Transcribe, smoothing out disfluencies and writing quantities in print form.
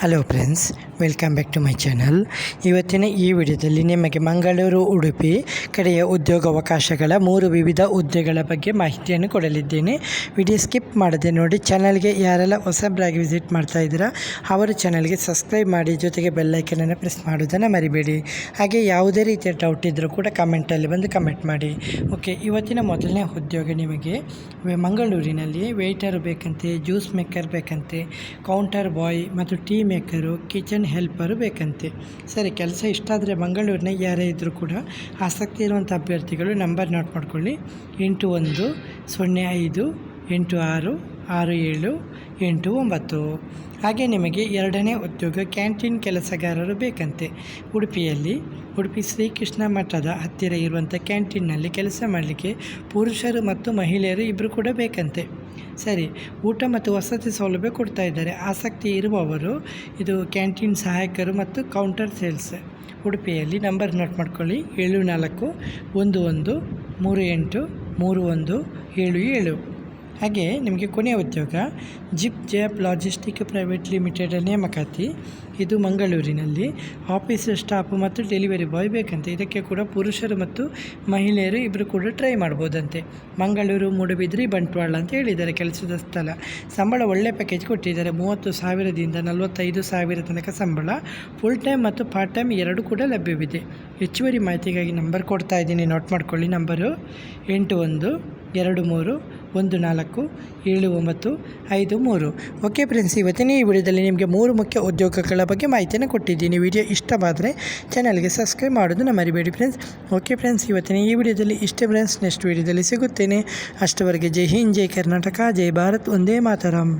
Hello friends, welcome back to my channel. ಇವತ್ತಿನ ಈ ವಿಡಿಯೋದಲ್ಲಿ ನಿಮಗೆ ಮಂಗಳೂರು ಉಡುಪಿ ಕಡೆಯ ಉದ್ಯೋಗಾವಕಾಶಗಳ 3 ವಿವಿಧ ಹುದ್ದೆಗಳ ಬಗ್ಗೆ ಮಾಹಿತಿಯನ್ನು ಕೊಡಲಿದ್ದೇನೆ. ವಿಡಿಯೋ ಸ್ಕಿಪ್ ಮಾಡದೆ ನೋಡಿ. ಚಾನಲ್ಗೆ ಯಾರೆಲ್ಲ ಹೊಸಬರಾಗಿ ವಿಸಿಟ್ ಮಾಡ್ತಾ ಇದ್ದೀರಾ ಅವರು ಚಾನಲ್ಗೆ ಸಬ್ಸ್ಕ್ರೈಬ್ ಮಾಡಿ, ಜೊತೆಗೆ ಬೆಲ್ಲೈಕನನ್ನು ಪ್ರೆಸ್ ಮಾಡೋದನ್ನು ಮರಿಬೇಡಿ. ಹಾಗೆ ಯಾವುದೇ ರೀತಿಯ ಡೌಟ್ ಇದ್ದರೂ ಕೂಡ ಕಮೆಂಟಲ್ಲಿ ಬಂದು ಕಮೆಂಟ್ ಮಾಡಿ. ಓಕೆ, ಇವತ್ತಿನ ಮೊದಲನೇ ಉದ್ಯೋಗ ನಿಮಗೆ ಮಂಗಳೂರಿನಲ್ಲಿ ವೇಟರ್ ಬೇಕಂತೆ, ಜ್ಯೂಸ್ ಮೇಕರ್ ಬೇಕಂತೆ, ಕೌಂಟರ್ ಬಾಯ್ ಮತ್ತು ಟೀ ಮೇಕರು, ಕಿಚನ್ ಹೆಲ್ಪರು ಬೇಕಂತೆ. ಸರಿ, ಕೆಲಸ ಇಷ್ಟ ಆದರೆ ಮಂಗಳೂರಿನ ಯಾರೇ ಇದ್ದರೂ ಕೂಡ ಆಸಕ್ತಿ ಇರುವಂಥ ಅಭ್ಯರ್ಥಿಗಳು ನಂಬರ್ ನೋಟ್ ಮಾಡ್ಕೊಳ್ಳಿ. 8105866789. ಹಾಗೆ ನಿಮಗೆ ಎರಡನೇ ಉದ್ಯೋಗ ಕ್ಯಾಂಟೀನ್ ಕೆಲಸಗಾರರು ಬೇಕಂತೆ. ಉಡುಪಿ ಶ್ರೀಕೃಷ್ಣ ಮಠದ ಹತ್ತಿರ ಇರುವಂಥ ಕ್ಯಾಂಟೀನ್ನಲ್ಲಿ ಕೆಲಸ ಮಾಡಲಿಕ್ಕೆ ಪುರುಷರು ಮತ್ತು ಮಹಿಳೆಯರು ಇಬ್ಬರು ಕೂಡ ಬೇಕಂತೆ. ಸರಿ, ಊಟ ಮತ್ತು ವಸತಿ ಸೌಲಭ್ಯ ಕೊಡ್ತಾ ಇದ್ದಾರೆ. ಆಸಕ್ತಿ ಇರುವವರು ಇದು ಕ್ಯಾಂಟೀನ್ ಸಹಾಯಕರು ಮತ್ತು ಕೌಂಟರ್ ಸೇಲ್ಸ್. ಉಡುಪಿಯಲ್ಲಿ ನಂಬರ್ ನೋಟ್ ಮಾಡ್ಕೊಳ್ಳಿ. 7411383177. ಹಾಗೆ ನಿಮಗೆ ಕೊನೆಯ ಉದ್ಯೋಗ zip Zepp logistic private limited ನೇಮಕಾತಿ. ಇದು ಮಂಗಳೂರಿನಲ್ಲಿ ಆಫೀಸ್ ಸ್ಟಾಫ್ ಮತ್ತು ಡೆಲಿವರಿ ಬಾಯ್ ಬೇಕಂತೆ. ಇದಕ್ಕೆ ಕೂಡ ಪುರುಷರು ಮತ್ತು ಮಹಿಳೆಯರು ಇಬ್ಬರು ಕೂಡ ಟ್ರೈ ಮಾಡ್ಬೋದಂತೆ. ಮಂಗಳೂರು, ಮೂಡುಬಿದ್ರಿ, ಬಂಟ್ವಾಳ ಅಂತ ಹೇಳಿದ್ದಾರೆ ಕೆಲಸದ ಸ್ಥಳ. ಸಂಬಳ ಒಳ್ಳೆ ಪ್ಯಾಕೇಜ್ ಕೊಟ್ಟಿದ್ದಾರೆ. 30,000ದಿಂದ 45,000 ತನಕ ಸಂಬಳ. ಫುಲ್ ಟೈಮ್ ಮತ್ತು ಪಾರ್ಟ್ ಟೈಮ್ ಎರಡೂ ಕೂಡ ಲಭ್ಯವಿದೆ. ಹೆಚ್ಚುವರಿ ಮಾಹಿತಿಗಾಗಿ ನಂಬರ್ ಕೊಡ್ತಾ ಇದ್ದೀನಿ, ನೋಟ್ ಮಾಡ್ಕೊಳ್ಳಿ. ನಂಬರು 8123147953. ಓಕೆ ಫ್ರೆಂಡ್ಸ್, ಇವತ್ತಿನ ಈ ವಿಡಿಯೋದಲ್ಲಿ ನಿಮಗೆ 3 ಮುಖ್ಯ ಉದ್ಯೋಗಗಳ ಬಗ್ಗೆ ಮಾಹಿತಿಯನ್ನು ಕೊಟ್ಟಿದ್ದೀನಿ. ವಿಡಿಯೋ ಇಷ್ಟವಾದರೆ ಚಾನಲ್ಗೆ ಸಬ್ಸ್ಕ್ರೈಬ್ ಮಾಡೋದನ್ನು ಮರಿಬೇಡಿ ಫ್ರೆಂಡ್ಸ್. ಓಕೆ ಫ್ರೆಂಡ್ಸ್, ಇವತ್ತಿನ ಈ ವಿಡಿಯೋದಲ್ಲಿ ಇಷ್ಟೇ ಫ್ರೆಂಡ್ಸ್. ನೆಕ್ಸ್ಟ್ ವಿಡಿಯೋದಲ್ಲಿ ಸಿಗುತ್ತೇನೆ. ಅಷ್ಟವರೆಗೆ ಜೈ ಹಿಂದ್, ಜೈ ಕರ್ನಾಟಕ, ಜೈ ಭಾರತ್, ಒಂದೇ ಮಾತರಂ.